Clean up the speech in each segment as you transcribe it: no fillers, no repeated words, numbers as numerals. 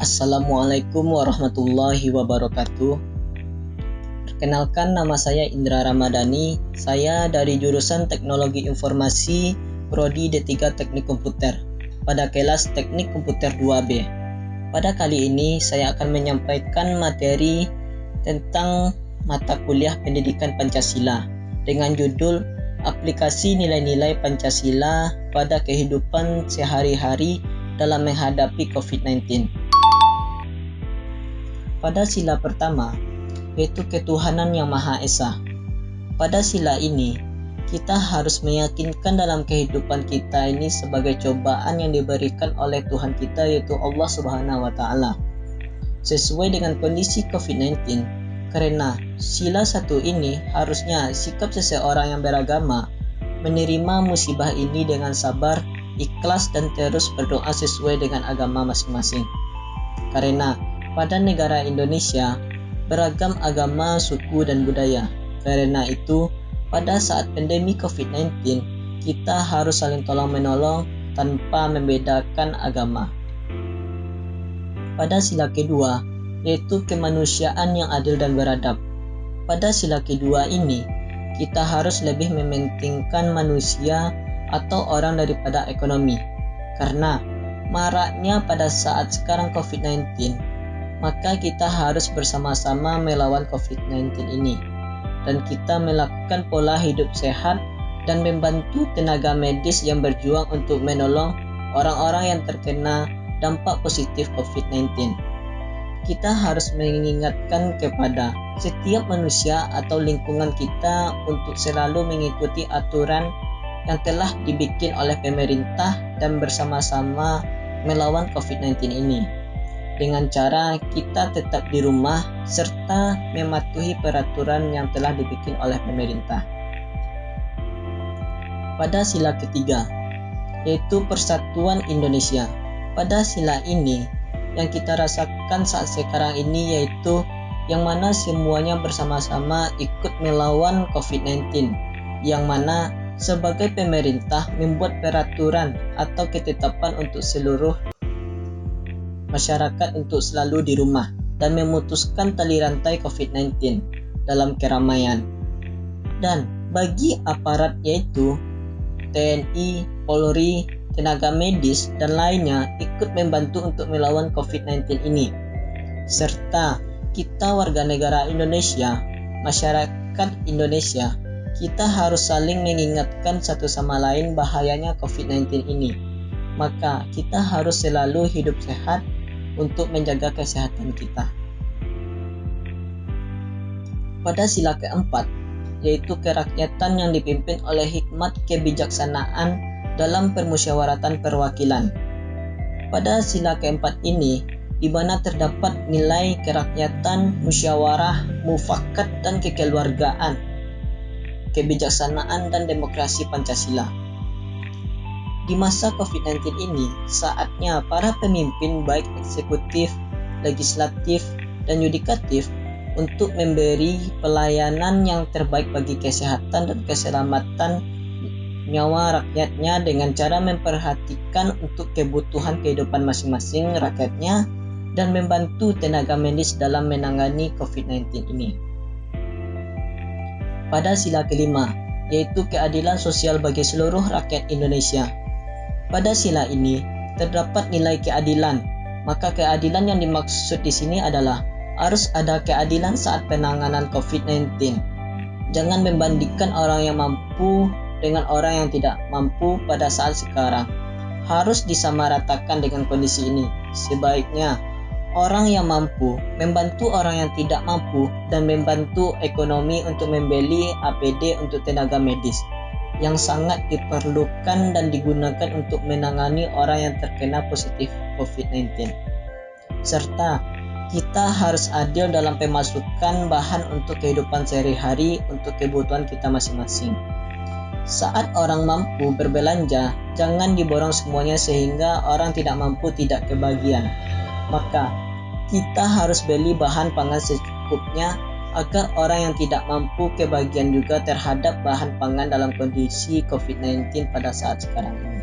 Assalamualaikum warahmatullahi wabarakatuh. Perkenalkan, nama saya Indra Ramadhani. Saya dari jurusan Teknologi Informasi Prodi D3 Teknik Komputer pada kelas Teknik Komputer 2B. Pada kali ini saya akan menyampaikan materi tentang mata kuliah Pendidikan Pancasila dengan judul Aplikasi Nilai-nilai Pancasila pada Kehidupan Sehari-hari dalam Menghadapi COVID-19. Pada sila pertama, yaitu ketuhanan yang Maha Esa. Pada sila ini, kita harus meyakinkan dalam kehidupan kita ini sebagai cobaan yang diberikan oleh Tuhan kita, yaitu Allah Subhanahu wa Ta'ala, sesuai dengan kondisi COVID-19. Karena sila satu ini harusnya sikap seseorang yang beragama menerima musibah ini dengan sabar, ikhlas, dan terus berdoa sesuai dengan agama masing-masing. Karena pada negara Indonesia beragam agama, suku, dan budaya. Karena itu, pada saat pandemi COVID-19, kita harus saling tolong-menolong tanpa membedakan agama. Pada sila kedua, yaitu kemanusiaan yang adil dan beradab. Pada sila kedua ini, kita harus lebih mementingkan manusia atau orang daripada ekonomi. Karena maraknya pada saat sekarang COVID-19, maka kita harus bersama-sama melawan COVID-19 ini. Dan kita melakukan pola hidup sehat dan membantu tenaga medis yang berjuang untuk menolong orang-orang yang terkena dampak positif COVID-19. Kita harus mengingatkan kepada setiap manusia atau lingkungan kita untuk selalu mengikuti aturan yang telah dibikin oleh pemerintah dan bersama-sama melawan COVID-19 ini. Dengan cara kita tetap di rumah serta mematuhi peraturan yang telah dibikin oleh pemerintah. Pada sila ketiga, yaitu Persatuan Indonesia. Pada sila ini, yang kita rasakan saat sekarang ini yaitu yang mana semuanya bersama-sama ikut melawan COVID-19, yang mana sebagai pemerintah membuat peraturan atau ketetapan untuk seluruh masyarakat untuk selalu di rumah dan memutuskan tali rantai COVID-19 dalam keramaian. Dan bagi aparat yaitu TNI, Polri, tenaga medis, dan lainnya ikut membantu untuk melawan COVID-19 ini. Serta kita warga negara Indonesia, masyarakat Indonesia, kita harus saling mengingatkan satu sama lain bahayanya COVID-19 ini. Maka kita harus selalu hidup sehat untuk menjaga kesehatan kita. Pada sila keempat, yaitu kerakyatan yang dipimpin oleh hikmat kebijaksanaan dalam permusyawaratan perwakilan. Pada sila keempat ini, di mana terdapat nilai kerakyatan, musyawarah, mufakat, dan kekeluargaan, kebijaksanaan, dan demokrasi Pancasila. Di masa COVID-19 ini, saatnya para pemimpin baik eksekutif, legislatif, dan yudikatif untuk memberi pelayanan yang terbaik bagi kesehatan dan keselamatan nyawa rakyatnya dengan cara memperhatikan untuk kebutuhan kehidupan masing-masing rakyatnya dan membantu tenaga medis dalam menangani COVID-19 ini. Pada sila kelima, yaitu keadilan sosial bagi seluruh rakyat Indonesia. Pada sila ini terdapat nilai keadilan. Maka keadilan yang dimaksud di sini adalah harus ada keadilan saat penanganan COVID-19. Jangan membandingkan orang yang mampu dengan orang yang tidak mampu pada saat sekarang. Harus disamaratakan dengan kondisi ini. Sebaiknya orang yang mampu membantu orang yang tidak mampu dan membantu ekonomi untuk membeli APD untuk tenaga medis yang sangat diperlukan dan digunakan untuk menangani orang yang terkena positif COVID-19. Serta kita harus adil dalam pemasukan bahan untuk kehidupan sehari-hari untuk kebutuhan kita masing-masing. Saat orang mampu berbelanja, jangan diborong semuanya sehingga orang tidak mampu tidak kebagian. Maka kita harus beli bahan pangan secukupnya agar orang yang tidak mampu kebagian juga terhadap bahan pangan dalam kondisi COVID-19 pada saat sekarang ini.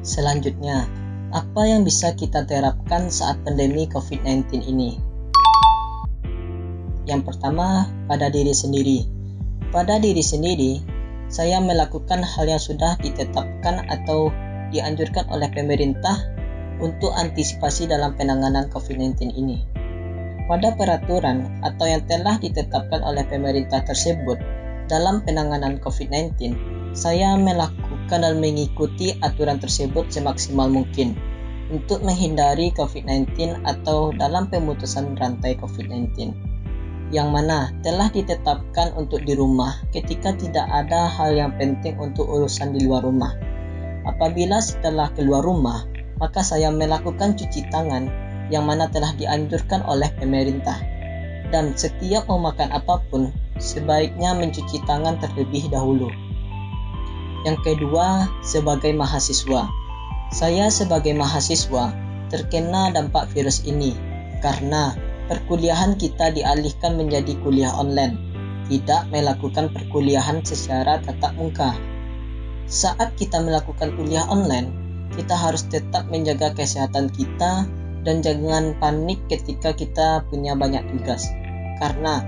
Selanjutnya, Apa yang bisa kita terapkan saat pandemi COVID-19 ini? Yang pertama, pada diri sendiri. Pada diri sendiri, saya melakukan hal yang sudah ditetapkan atau dianjurkan oleh pemerintah untuk antisipasi dalam penanganan COVID-19 ini. Pada peraturan atau yang telah ditetapkan oleh pemerintah tersebut dalam penanganan COVID-19, saya melakukan dan mengikuti aturan tersebut semaksimal mungkin untuk menghindari COVID-19 atau dalam pemutusan rantai COVID-19. Yang mana telah ditetapkan untuk di rumah ketika tidak ada hal yang penting untuk urusan di luar rumah. Apabila setelah keluar rumah, maka saya melakukan cuci tangan yang mana telah dianjurkan oleh pemerintah. Dan setiap mau makan apapun, sebaiknya mencuci tangan terlebih dahulu. Yang kedua, sebagai mahasiswa. Saya sebagai mahasiswa terkena dampak virus ini karena perkuliahan kita dialihkan menjadi kuliah online, tidak melakukan perkuliahan secara tatap muka. Saat kita melakukan kuliah online, kita harus tetap menjaga kesehatan kita dan jangan panik ketika kita punya banyak tugas. Karena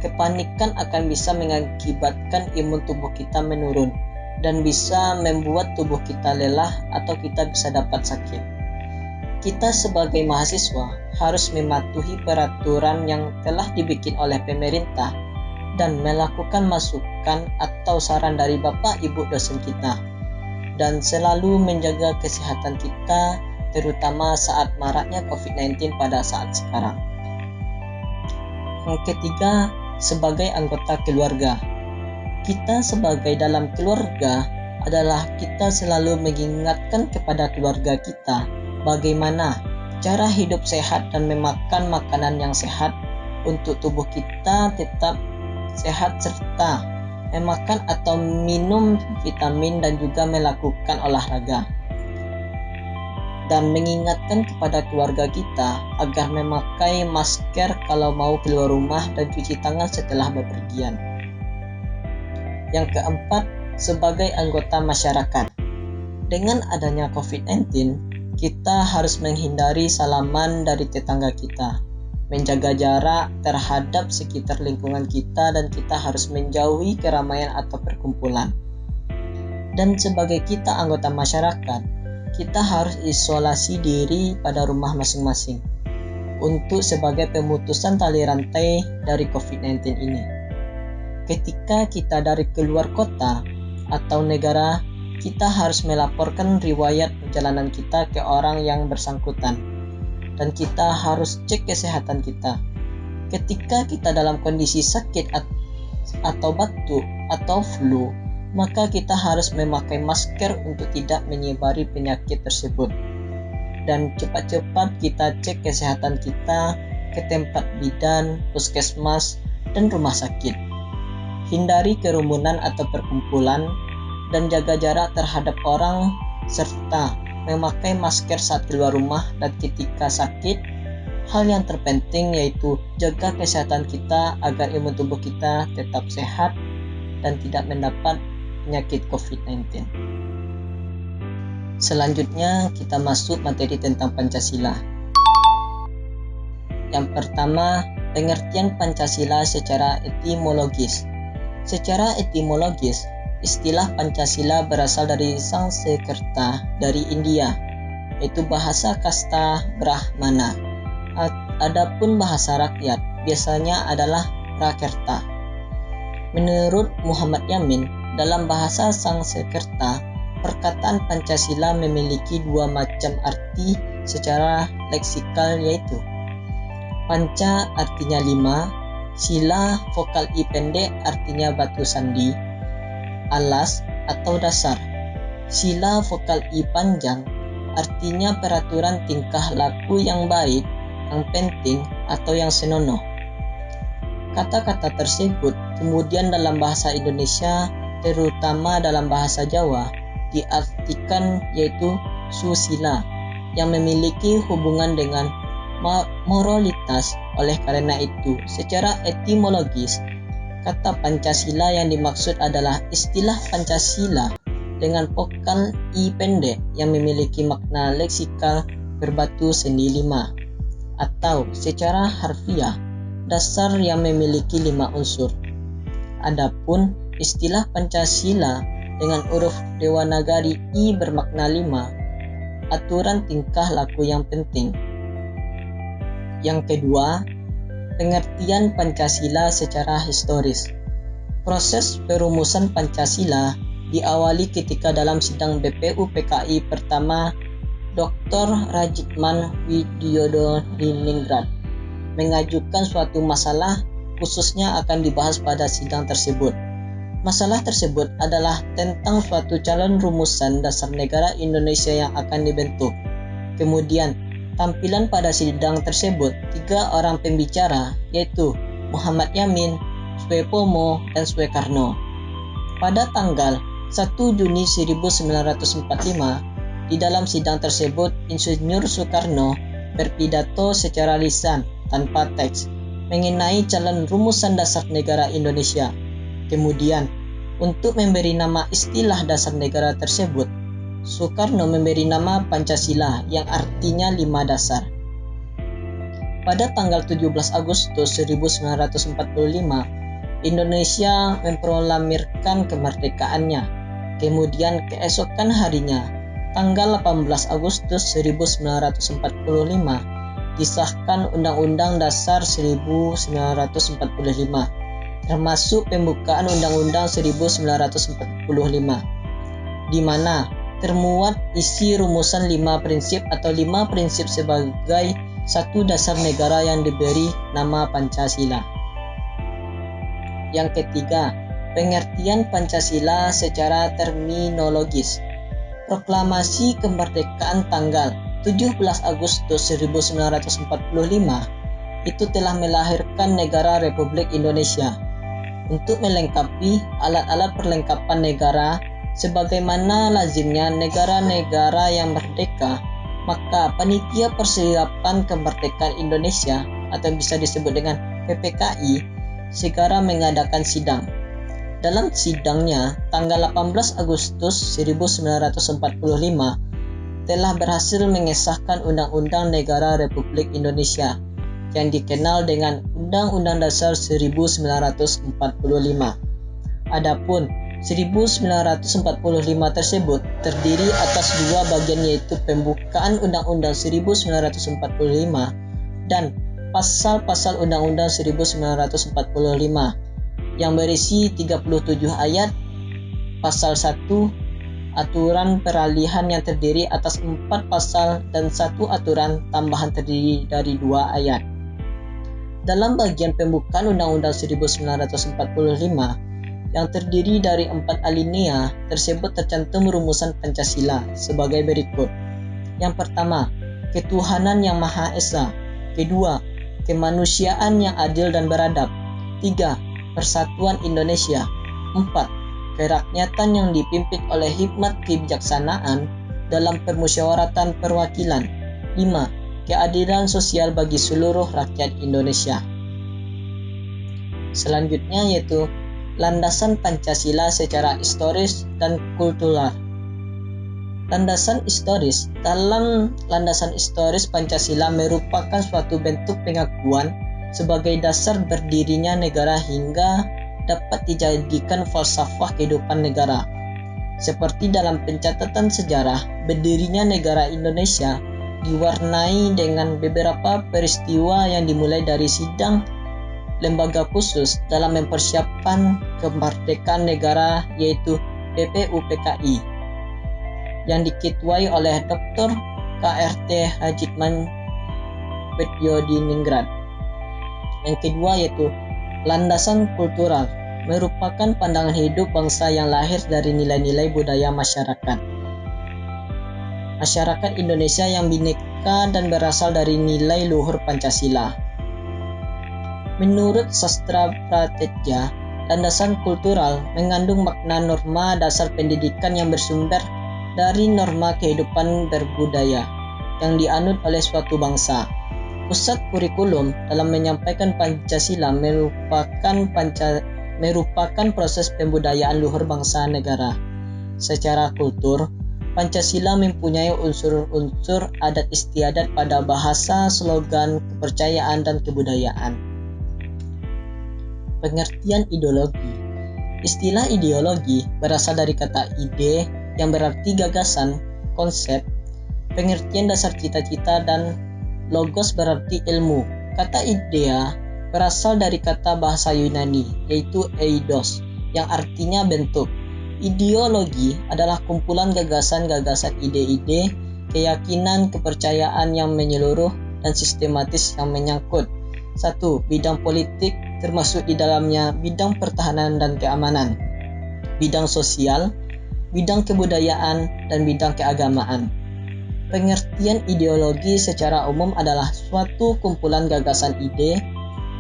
kepanikan akan bisa mengakibatkan imun tubuh kita menurun dan bisa membuat tubuh kita lelah atau kita bisa dapat sakit. Kita sebagai mahasiswa harus mematuhi peraturan yang telah dibikin oleh pemerintah dan melakukan masukan atau saran dari Bapak Ibu dosen kita, dan selalu menjaga kesehatan kita terutama saat maraknya COVID-19 pada saat sekarang. Yang ketiga, sebagai anggota keluarga. Kita sebagai dalam keluarga adalah kita selalu mengingatkan kepada keluarga kita bagaimana cara hidup sehat dan memakan makanan yang sehat untuk tubuh kita tetap sehat serta memakan atau minum vitamin dan juga melakukan olahraga. Dan mengingatkan kepada keluarga kita agar memakai masker kalau mau keluar rumah dan cuci tangan setelah bepergian. Yang keempat, sebagai anggota masyarakat. Dengan adanya COVID-19, kita harus menghindari salaman dari tetangga kita, menjaga jarak terhadap sekitar lingkungan kita, dan kita harus menjauhi keramaian atau perkumpulan. Dan sebagai kita anggota masyarakat, kita harus isolasi diri pada rumah masing-masing untuk sebagai pemutusan tali rantai dari COVID-19 ini. Ketika kita dari keluar kota atau negara, kita harus melaporkan riwayat perjalanan kita ke orang yang bersangkutan dan kita harus cek kesehatan kita. Ketika kita dalam kondisi sakit atau batuk atau flu, maka kita harus memakai masker untuk tidak menyebari penyakit tersebut. Dan cepat-cepat kita cek kesehatan kita ke tempat bidan, puskesmas, dan rumah sakit. Hindari kerumunan atau perkumpulan dan jaga jarak terhadap orang serta memakai masker saat keluar rumah dan ketika sakit. Hal yang terpenting yaitu jaga kesehatan kita agar imun tubuh kita tetap sehat dan tidak mendapat penyakit COVID-19. Selanjutnya kita masuk materi tentang Pancasila. Yang pertama, pengertian Pancasila secara etimologis. Secara etimologis, istilah Pancasila berasal dari Sanskerta dari India, yaitu bahasa kasta Brahmana. Adapun bahasa rakyat biasanya adalah Prakerta. Menurut Muhammad Yamin, dalam bahasa Sanskerta, perkataan Pancasila memiliki dua macam arti secara leksikal, yaitu Panca artinya 5, Sila vokal I pendek artinya batu sandi, alas atau dasar. Sila vokal I panjang artinya peraturan tingkah laku yang baik, yang penting atau yang senonoh. Kata-kata tersebut kemudian dalam bahasa Indonesia, terutama dalam bahasa Jawa, diartikan yaitu susila yang memiliki hubungan dengan moralitas. Oleh karena itu, secara etimologis, kata Pancasila yang dimaksud adalah istilah Pancasila dengan vokal I pendek yang memiliki makna leksikal berbatu sendi 5, atau secara harfiah dasar yang memiliki 5 unsur. Adapun istilah Pancasila dengan huruf Dewanagari I bermakna 5, aturan tingkah laku yang penting. Yang kedua, pengertian Pancasila secara historis. Proses perumusan Pancasila diawali ketika dalam sidang BPUPKI pertama Dr. Rajitman Widiyodo di Ningrat mengajukan suatu masalah khususnya akan dibahas pada sidang tersebut. Masalah tersebut adalah tentang suatu calon rumusan dasar negara Indonesia yang akan dibentuk. Kemudian, tampilan pada sidang tersebut 3 orang pembicara, yaitu Muhammad Yamin, Suepomo, dan Suekarno. Pada tanggal 1 Juni 1945, di dalam sidang tersebut, Insinyur Soekarno berpidato secara lisan tanpa teks mengenai calon rumusan dasar negara Indonesia. Kemudian, untuk memberi nama istilah dasar negara tersebut, Soekarno memberi nama Pancasila yang artinya 5 dasar. Pada tanggal 17 Agustus 1945, Indonesia memproklamirkan kemerdekaannya. Kemudian keesokan harinya, tanggal 18 Agustus 1945, disahkan Undang-Undang Dasar 1945, termasuk pembukaan Undang-Undang 1945, di mana termuat isi rumusan 5 prinsip atau 5 prinsip sebagai satu dasar negara yang diberi nama Pancasila. Yang ketiga, pengertian Pancasila secara terminologis. Proklamasi kemerdekaan tanggal 17 Agustus 1945 itu telah melahirkan negara Republik Indonesia. Untuk melengkapi alat-alat perlengkapan negara sebagaimana lazimnya negara-negara yang merdeka, maka Panitia Persiapan Kemerdekaan Indonesia atau bisa disebut dengan PPKI segera mengadakan sidang. Dalam sidangnya tanggal 18 Agustus 1945 telah berhasil mengesahkan Undang-Undang Negara Republik Indonesia yang dikenal dengan Undang-Undang Dasar 1945. Adapun 1945 tersebut terdiri atas 2 bagian, yaitu pembukaan Undang-Undang 1945 dan pasal-pasal Undang-Undang 1945 yang berisi 37 ayat, pasal 1 aturan peralihan yang terdiri atas 4 pasal dan 1 aturan tambahan terdiri dari 2 ayat. Dalam bagian pembukaan Undang-Undang 1945 yang terdiri dari 4 alinea tersebut tercantum rumusan Pancasila sebagai berikut. Yang pertama, ketuhanan yang Maha Esa. Kedua, kemanusiaan yang adil dan beradab. 3, persatuan Indonesia. 4, kerakyatan yang dipimpin oleh hikmat kebijaksanaan dalam permusyawaratan perwakilan. 5, keadilan sosial bagi seluruh rakyat Indonesia. Selanjutnya yaitu landasan Pancasila secara historis dan kultural. Landasan historis. Dalam landasan historis, Pancasila merupakan suatu bentuk pengakuan sebagai dasar berdirinya negara hingga dapat dijadikan falsafah kehidupan negara. Seperti dalam pencatatan sejarah, berdirinya negara Indonesia diwarnai dengan beberapa peristiwa yang dimulai dari sidang lembaga khusus dalam mempersiapkan kemerdekaan negara, yaitu BPUPKI yang diketuai oleh Dr. KRT Rajitman Widiodiningrat. Yang kedua yaitu landasan kultural, merupakan pandangan hidup bangsa yang lahir dari nilai-nilai budaya masyarakat Indonesia yang bineka dan berasal dari nilai luhur Pancasila. Menurut sastra pratetja, landasan kultural mengandung makna norma dasar pendidikan yang bersumber dari norma kehidupan berbudaya yang dianut oleh suatu bangsa. Pusat kurikulum dalam menyampaikan Pancasila merupakan proses pembudayaan luhur bangsa negara. Secara kultur, Pancasila mempunyai unsur-unsur adat istiadat pada bahasa, slogan, kepercayaan, dan kebudayaan. Pengertian ideologi. Istilah ideologi berasal dari kata ide yang berarti gagasan, konsep, pengertian dasar cita-cita, dan logos berarti ilmu. Kata idea berasal dari kata bahasa Yunani yaitu eidos yang artinya bentuk. Ideologi adalah kumpulan gagasan-gagasan ide-ide, keyakinan, kepercayaan yang menyeluruh dan sistematis yang menyangkut 1. Bidang politik termasuk di dalamnya bidang pertahanan dan keamanan, bidang sosial, bidang kebudayaan, dan bidang keagamaan. Pengertian ideologi secara umum adalah suatu kumpulan gagasan ide,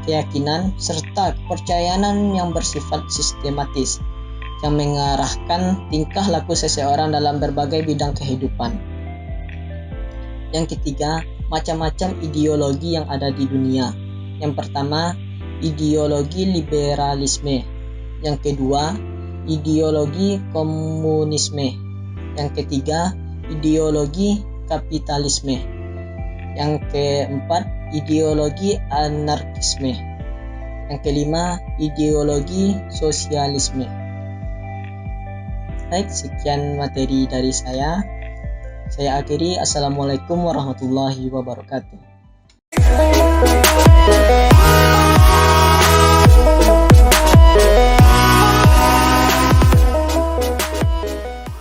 keyakinan, serta kepercayaan yang bersifat sistematis, yang mengarahkan tingkah laku seseorang dalam berbagai bidang kehidupan. Yang ketiga, macam-macam ideologi yang ada di dunia. Yang pertama, ideologi liberalisme. Yang kedua, ideologi komunisme. Yang ketiga, ideologi kapitalisme. Yang keempat, ideologi anarkisme. Yang kelima, ideologi sosialisme. Baik, sekian materi dari saya. Saya akhiri. Assalamualaikum warahmatullahi wabarakatuh.